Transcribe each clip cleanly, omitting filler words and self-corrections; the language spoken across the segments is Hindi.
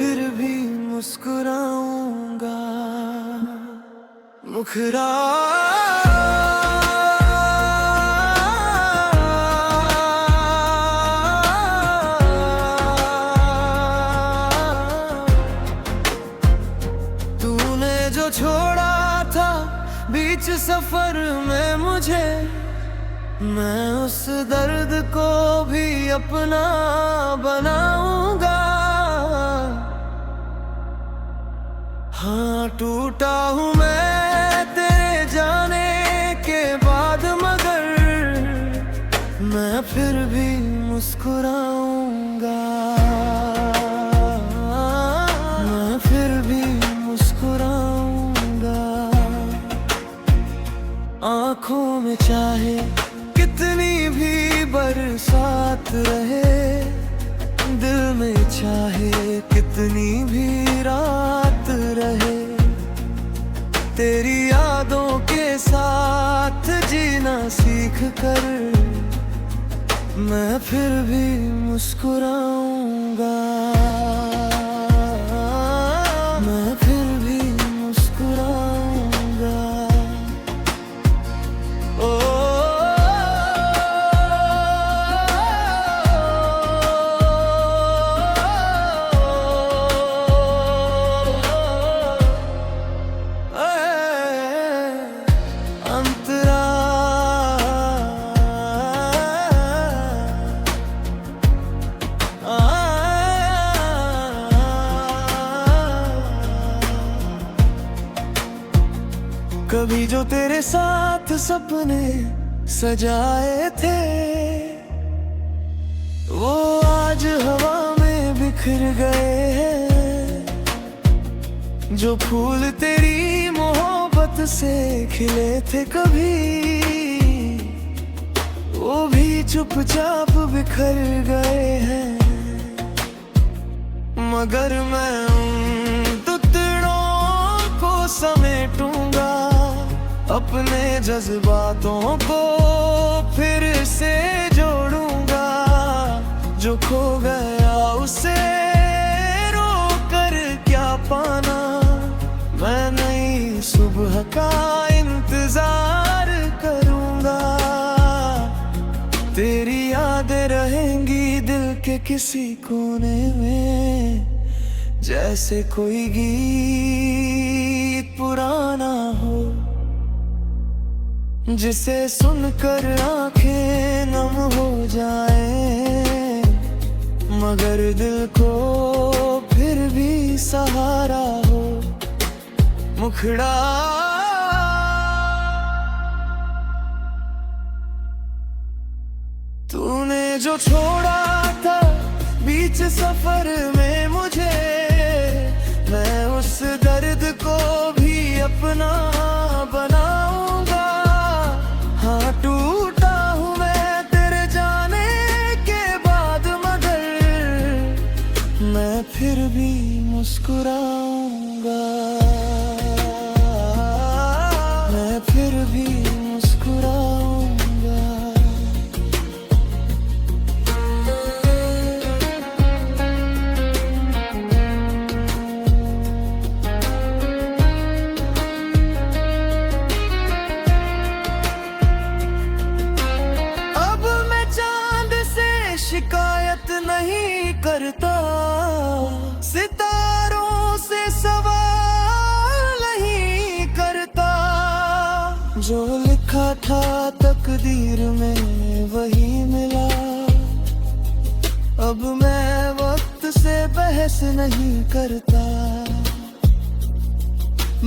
फिर भी मुस्कुराऊंगा। मुखरा तूने जो छोड़ा था बीच सफर में मुझे, मैं उस दर्द को भी अपना बनाऊंगा। हाँ टूटा हूँ मैं तेरे जाने के बाद, मगर मैं फिर भी मुस्कुराऊंगा। मैं फिर भी मुस्कुराऊंगा। आँखों में चाहे कितनी भी बरसात रहे, दिल में चाहे कितनी भी रात रहे, तेरी यादों के साथ जीना सीख कर मैं फिर भी मुस्कुराऊंगा। मैं फिर भी मुस्कुराऊंगा। ओ कभी जो तेरे साथ सपने सजाए थे, वो आज हवा में बिखर गए हैं। जो फूल तेरी मोहब्बत से खिले थे कभी, वो भी चुपचाप बिखर गए हैं। मगर मैं उन टुकड़ों को समेटूंगा, अपने जज्बातों को फिर से जोड़ूंगा। जो खो गया उसे रोकर क्या पाना, मैं नई सुबह का इंतजार करूंगा। तेरी यादें रहेंगी दिल के किसी कोने में, जैसे कोई गीत पुराना हो, जिसे सुनकर आंखें नम हो जाएं, मगर दिल को फिर भी सहारा हो। मुखड़ा तूने जो छोड़ा था बीच सफर में मुझे, मैं उस दर्द को भी अपना बनाऊंगा। हाँ टूटा हूँ मैं तेरे जाने के बाद, मगर मैं फिर भी मुस्कुराऊंगा। मैं फिर भी मुस्कुराऊंगा। शिकायत नहीं करता, सितारों से सवाल नहीं करता। जो लिखा था तकदीर में वही मिला, अब मैं वक्त से बहस नहीं करता।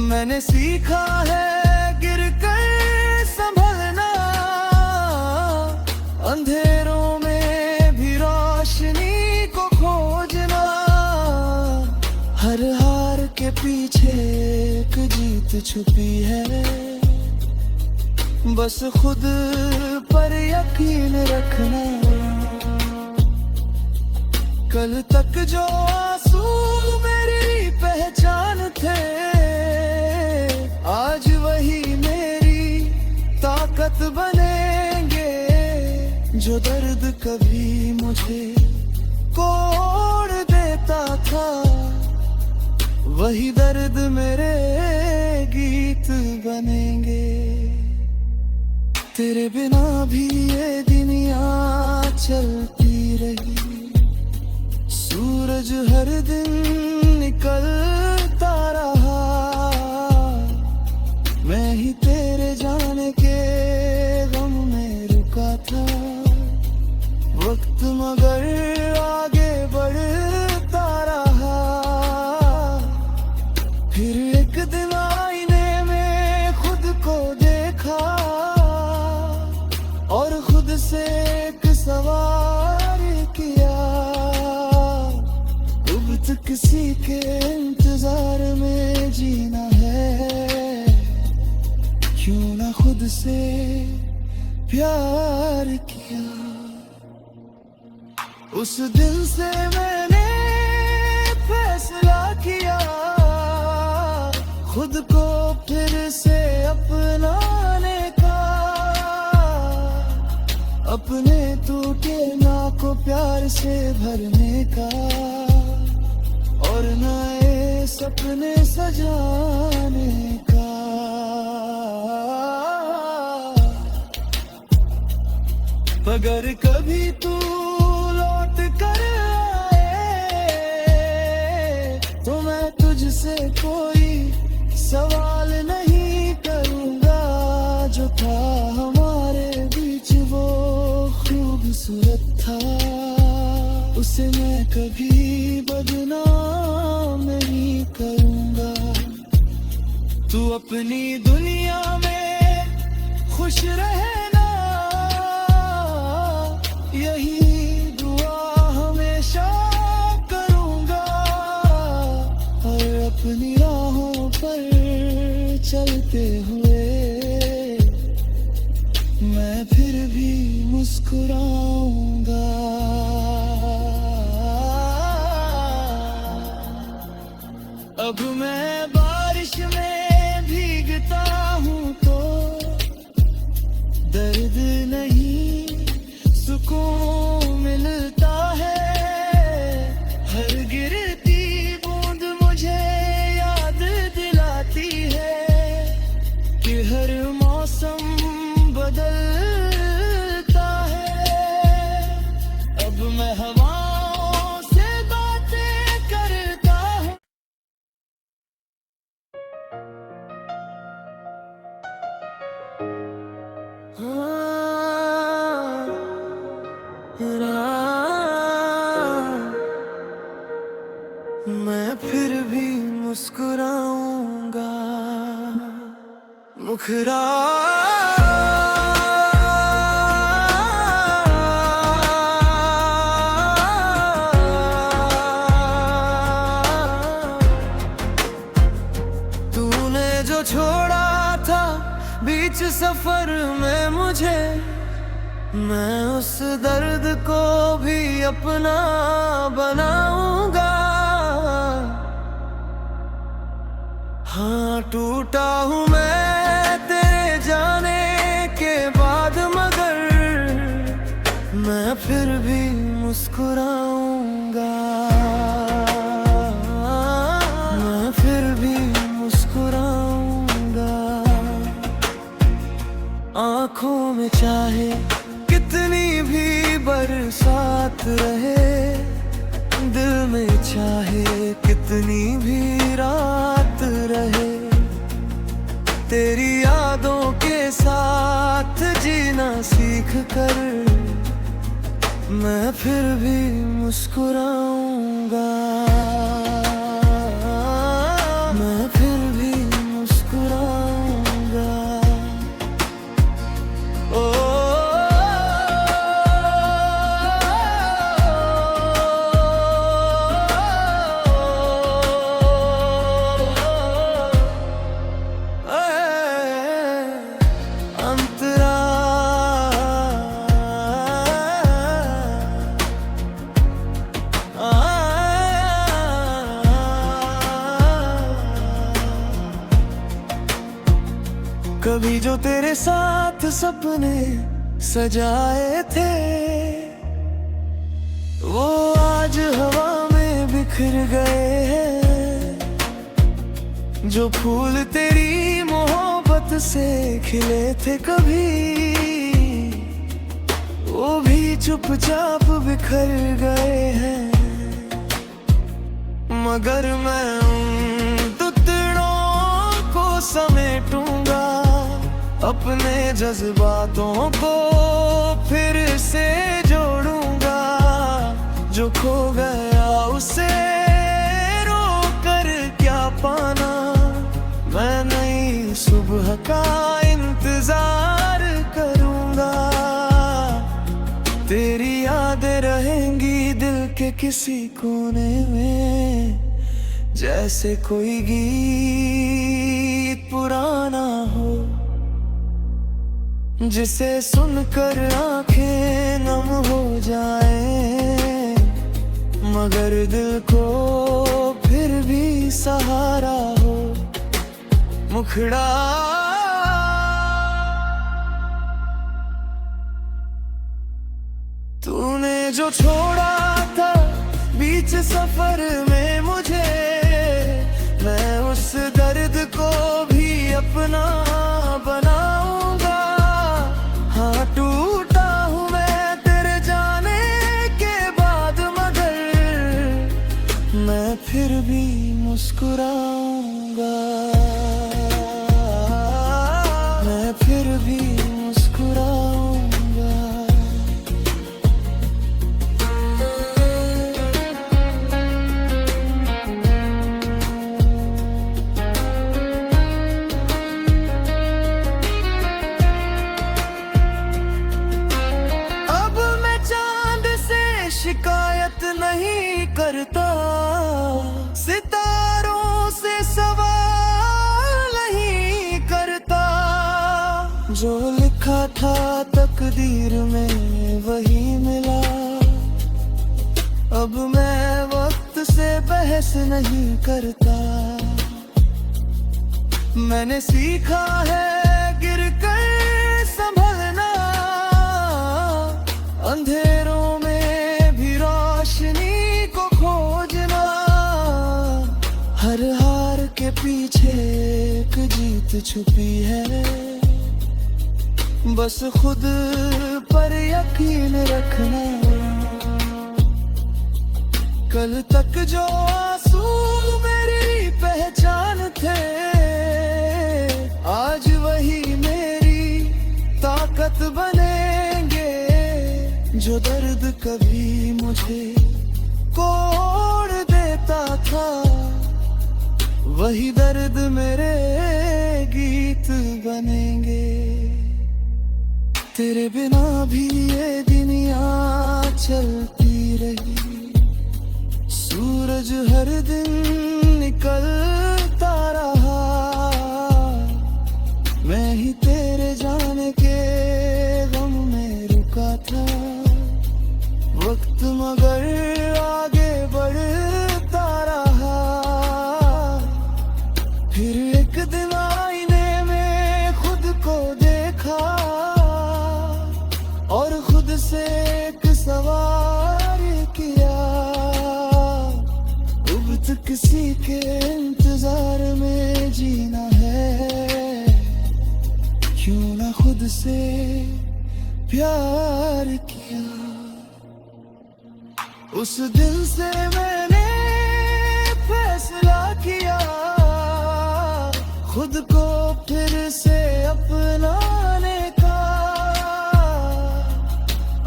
मैंने सीखा है गिरकर संभलना, अंधेरों में रोशनी को खोजना। हर हार के पीछे एक जीत छुपी है, बस खुद पर यकीन रखना। कल तक जो आंसू मेरी पहचान थे, आज वही मेरी ताकत बनेंगे। जो दर्द कभी मुझे कोड़ देता था, वही दर्द मेरे गीत बनेंगे। तेरे बिना भी ये दुनिया चलती रही, सूरज हर दिन निकलता रहा, मैं ही तेरे जाने के गम में रुका था। वक्त मगर आगे बढ़ता रहा, फिर एक दिन आईने में खुद को देखा और खुद से एक सवाल किया, अब तक किसी के इंतजार में जीना है, क्यों ना खुद से प्यार किया। उस दिन से मैंने फैसला किया, खुद को फिर से अपनाने का, अपने टूटे ना को प्यार से भरने का और नए सपने सजाने का। अगर कभी तू लौट कर आए तो मैं तुझसे कोई सवाल नहीं करूंगा, जो था हमारे बीच वो खूबसूरत था, उसे मैं कभी बदनाम नहीं करूंगा। तू अपनी दुनिया में खुश रहना, यही दुआ हमेशा करूंगा, और अपनी राहों पर चलते हुए मैं फिर भी मुस्कुराऊंगा। अब मैं बारिश में भीगता हूँ तो दर्द नहीं सुकून मिलता है, हर गिरती बूंद मुझे याद दिलाती है कि हर मौसम बदलता है। अब मैं हवाओं से बातें करता हूँ। मैं फिर भी मुस्कुराऊंगा, मुखरा तूने जो छोड़ा था बीच सफर में मुझे, मैं उस दर्द को भी अपना बनाऊंगा। हाँ टूटा हूँ मैं तेरे जाने के बाद, मगर मैं फिर भी मुस्कुराऊंगा, मैं फिर भी मुस्कुराऊंगा। आँखों में चाहे कितनी भी बरसात रहे, दिल में चाहे कितनी भी रात रहे, तेरी यादों के साथ जीना सीख कर मैं फिर भी मुस्कुराऊंगा, मैं फिर भी मुस्कुराऊंगा। ओ कभी जो तेरे साथ सपने सजाए थे, वो आज हवा में बिखर गए हैं। जो फूल तेरी मोहब्बत से खिले थे कभी, वो भी चुपचाप बिखर गए हैं। मगर मैं उन टुकड़ों को समेटूंगा, अपने जज्बातों को फिर से जोड़ूंगा। जो खो गया उसे रोक कर क्या पाना, मैं नई सुबह का इंतजार करूंगा। तेरी यादें रहेंगी दिल के किसी कोने में, जैसे कोई गीत पुराना हो, जिसे सुनकर आंखें नम हो जाएं, मगर दिल को फिर भी सहारा हो। मुखड़ा तूने जो छोड़ा था बीच सफर में मुझे, मैं उस दर्द को भी अपना बनाऊंगा। हाँ टूटा हूँ मैं तेरे जाने के बाद, मगर मैं फिर भी मुस्कुराऊंगा, मैं फिर भी मुस्कुराऊंगा। शिकायत नहीं करता, सितारों से सवाल नहीं करता। जो लिखा था तकदीर में वही मिला, अब मैं वक्त से बहस नहीं करता। मैंने सीखा है गिर कर संभलना, अंधेरों में रोशनी को खोजना। हर हार के पीछे एक जीत छुपी है, बस खुद पर यकीन रखना। कल तक जो आंसू मेरी पहचान थे, आज वही मेरी ताकत बनेंगे। जो दर्द कभी मुझे कोड़ देता था, वही दर्द मेरे गीत बनेंगे। तेरे बिना भी ये दुनिया चलती रही, सूरज हर दिन निकलता रहा। मैं ही तेरे जाने के गम में रुका था, वक्त मगर आगे बढ़ता रहा। फिर एक दिन आईने में खुद को देखा, और खुद से एक सवाल किया, अब तो किसी के इंतजार में जीना है, क्यों ना खुद से प्यार किया। उस दिन से मैंने फैसला किया, खुद को फिर से अपनाने का।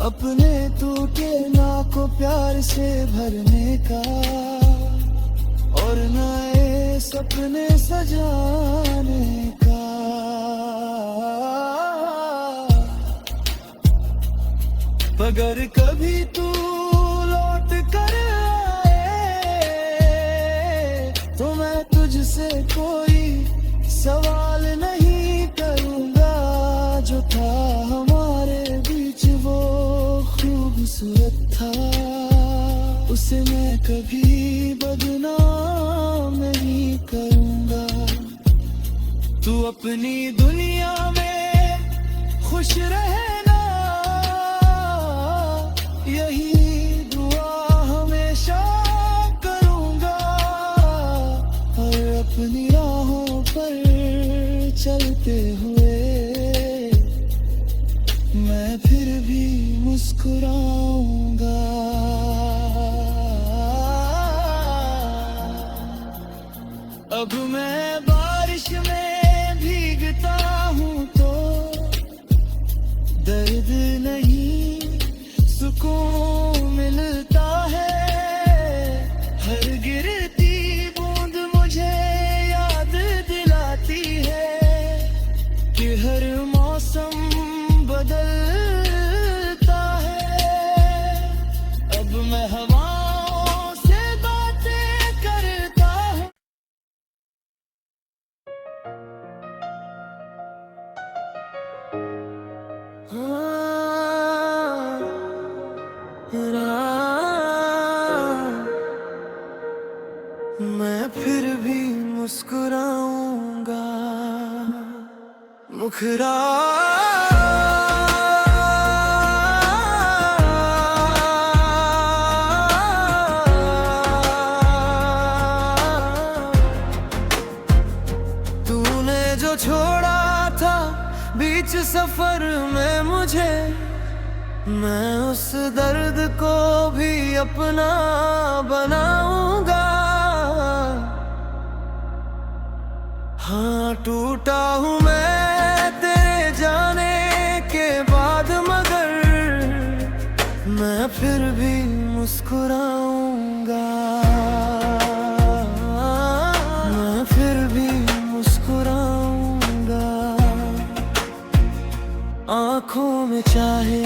अपने टूटे ना को प्यार से भरने का, और नए सपने सजाने का। अगर कभी तू लौट कर आए, तो मैं तुझसे कोई सवाल नहीं करूंगा। जो था हमारे बीच वो खूबसूरत था, उसे मैं कभी बदनाम नहीं करूंगा। तू अपनी दुनिया में खुश रहना, यही दुआ हमेशा करूंगा। और अपनी राहों चलते हुए मैं फिर भी मुस्कुराऊंगा। अब मैं बारिश में भीगता हूँ तो दर्द नहीं सुकून मिलता है। हर गिरती बूंद मुझे याद दिलाती है कि हर मौसम बदलता है। अब मैं हवाओं से बातें करता हूँ। मैं फिर भी मुस्कुराऊंगा। मुखरा तूने जो छोड़ा था बीच सफर में मुझे, मैं उस दर्द को भी अपना बनाऊंगा। हाँ टूटा हूँ मैं तेरे जाने के बाद, मगर मैं फिर भी मुस्कुराऊंगा। मैं फिर भी मुस्कुराऊंगा। आँखों में चाहे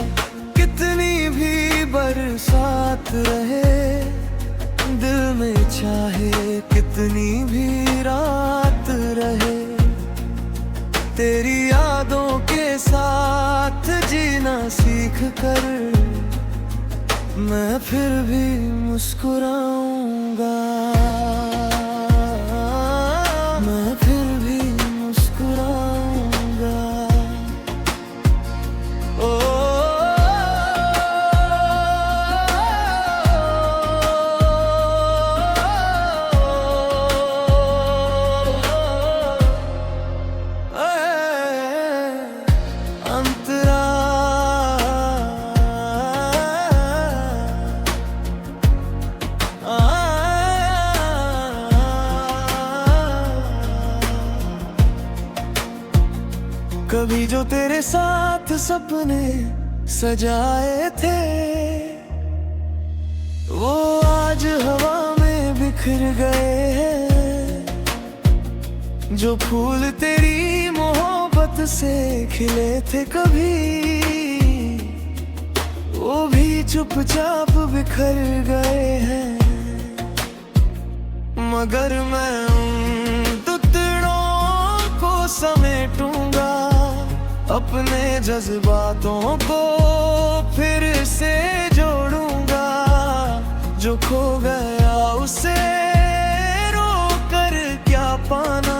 कितनी भी बरसात रहे, दिल में चाहे कितनी भी रात रहे, तेरी यादों के साथ जीना सीख कर मैं फिर भी मुस्कुराऊंगा। मैं फिर भी मुस्कुराऊंगा। ओ कभी जो तेरे साथ सपने सजाए थे, वो आज हवा में बिखर गए हैं। जो फूल तेरी मोहब्बत से खिले थे कभी, वो भी चुपचाप बिखर गए हैं। मगर मैं उन टुकड़ों को समेटूंगा, अपने जज्बातों को फिर से जोड़ूंगा। जो खो गया उसे रोक कर क्या पाना,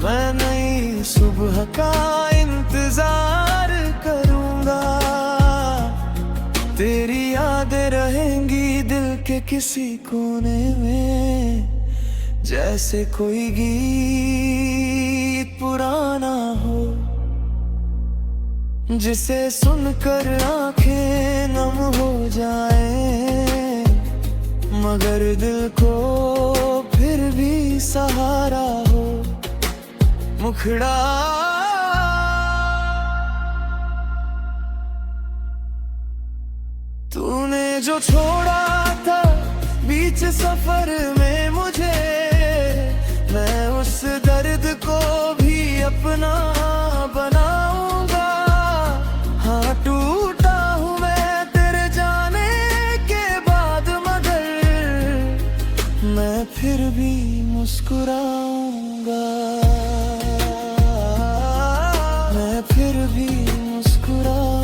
मैं नई सुबह का इंतजार करूंगा। तेरी यादें रहेंगी दिल के किसी कोने में, जैसे कोई गीत पुराना हो, जिसे सुनकर आंखें नम हो जाएं, मगर दिल को फिर भी सहारा हो। मुखड़ा तूने जो छोड़ा था बीच सफर में मुझे, मैं उस दर्द को भी अपना बनाऊंगा। हाँ टूटा हूँ मैं तेरे जाने के बाद, मगर मैं फिर भी मुस्कुराऊंगा। मैं फिर भी मुस्कुराऊंगा।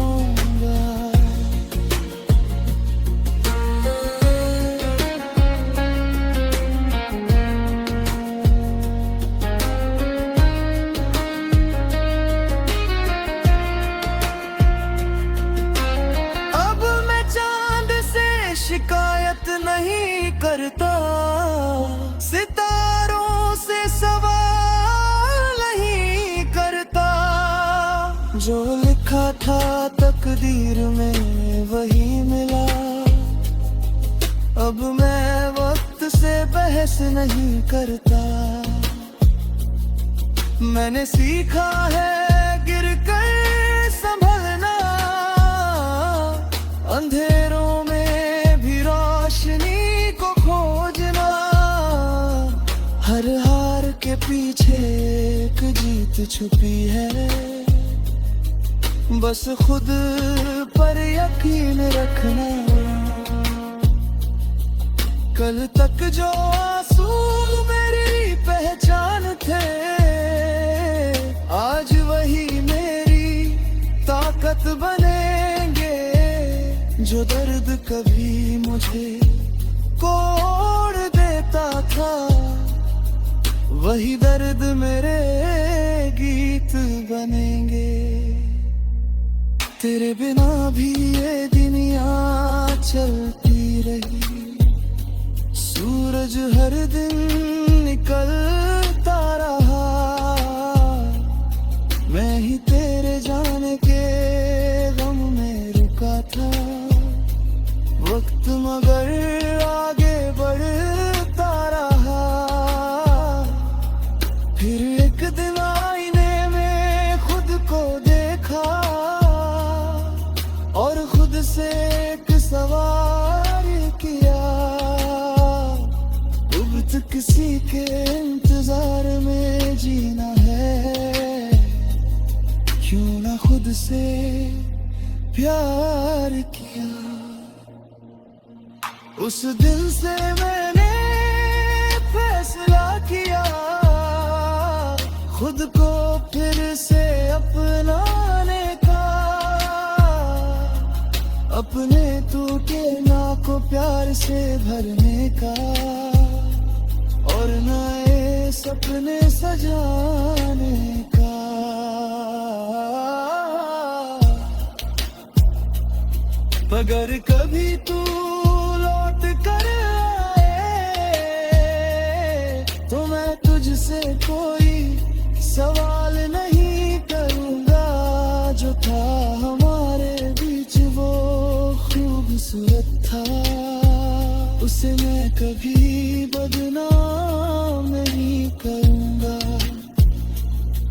शिकायत नहीं करता, सितारों से सवाल नहीं था तकदीर में वही मिला। अब मैं वक्त से बहस नहीं करता। मैंने सीखा है गिर कर संभलना, अंधेरों में भी रोशनी को खोजना। हर हार के पीछे एक जीत छुपी है, बस खुद पर यकीन रखना। कल तक जो आंसू मेरी पहचान थे, आज वही मेरी ताकत बनेंगे। जो दर्द कभी मुझे कोड़ देता था, वही दर्द मेरे गीत बनेंगे। तेरे बिना भी ये दुनिया चलती रही, सूरज हर दिन निकलता रहा। मैं ही तेरे जाने के गम में रुका था। वक्त मगर आगे बढ़ता रहा। फिर एक दिन आईने में खुद को देखा, और खुद से एक सवाल किया। अब तो किसी के इंतजार में जीना है, क्यों ना खुद से प्यार किया। उस दिन से मैंने फैसला किया, खुद को फिर से अपनाने का। अपने टूटे नाक को प्यार से भरने का, और नए सपने सजाने का। अगर कभी तू लौट कर आए, तो मैं तुझसे कोई सवाल नहीं करूंगा। जो था हमारे बीच वो खूबसूरत था, उसे मैं कभी बदनाम नहीं करूंगा।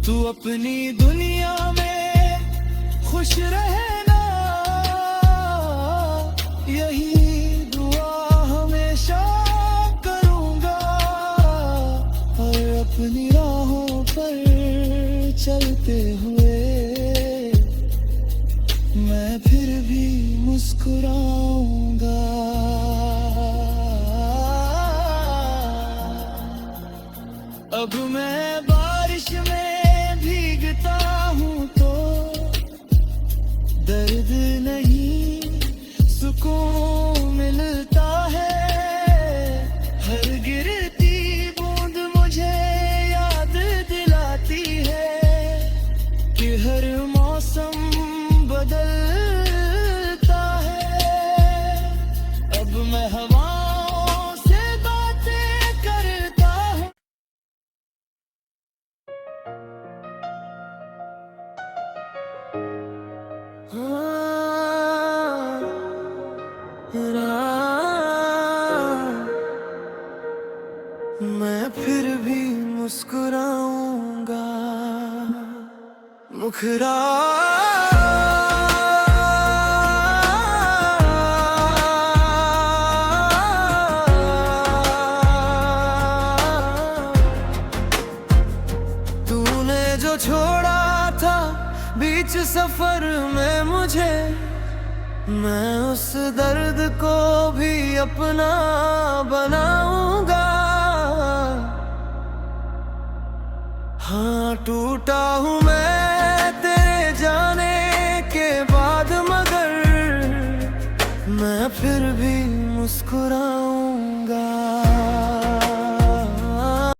तू अपनी दुनिया में खुश रहना, यही दुआ हमेशा करूंगा। और अपनी राहों पर चलते हुए मैं फिर भी मुस्कुराऊंगा। अब मैं बारिश में भीगता हूँ तो दर्द नहीं सुकून मिलता है। हर गिरती बूंद मुझे याद दिलाती है कि हर मौसम बदलता है। अब मैं हवाओं से बातें करता हूँ। मैं फिर भी मुस्कुराऊंगा। मुखरा तूने जो छोड़ा था बीच सफर में मुझे, मैं उस दर्द को भी अपना बनाऊंगा। हाँ, टूटा हूँ मैं तेरे जाने के बाद, मगर मैं फिर भी मुस्कुराऊं।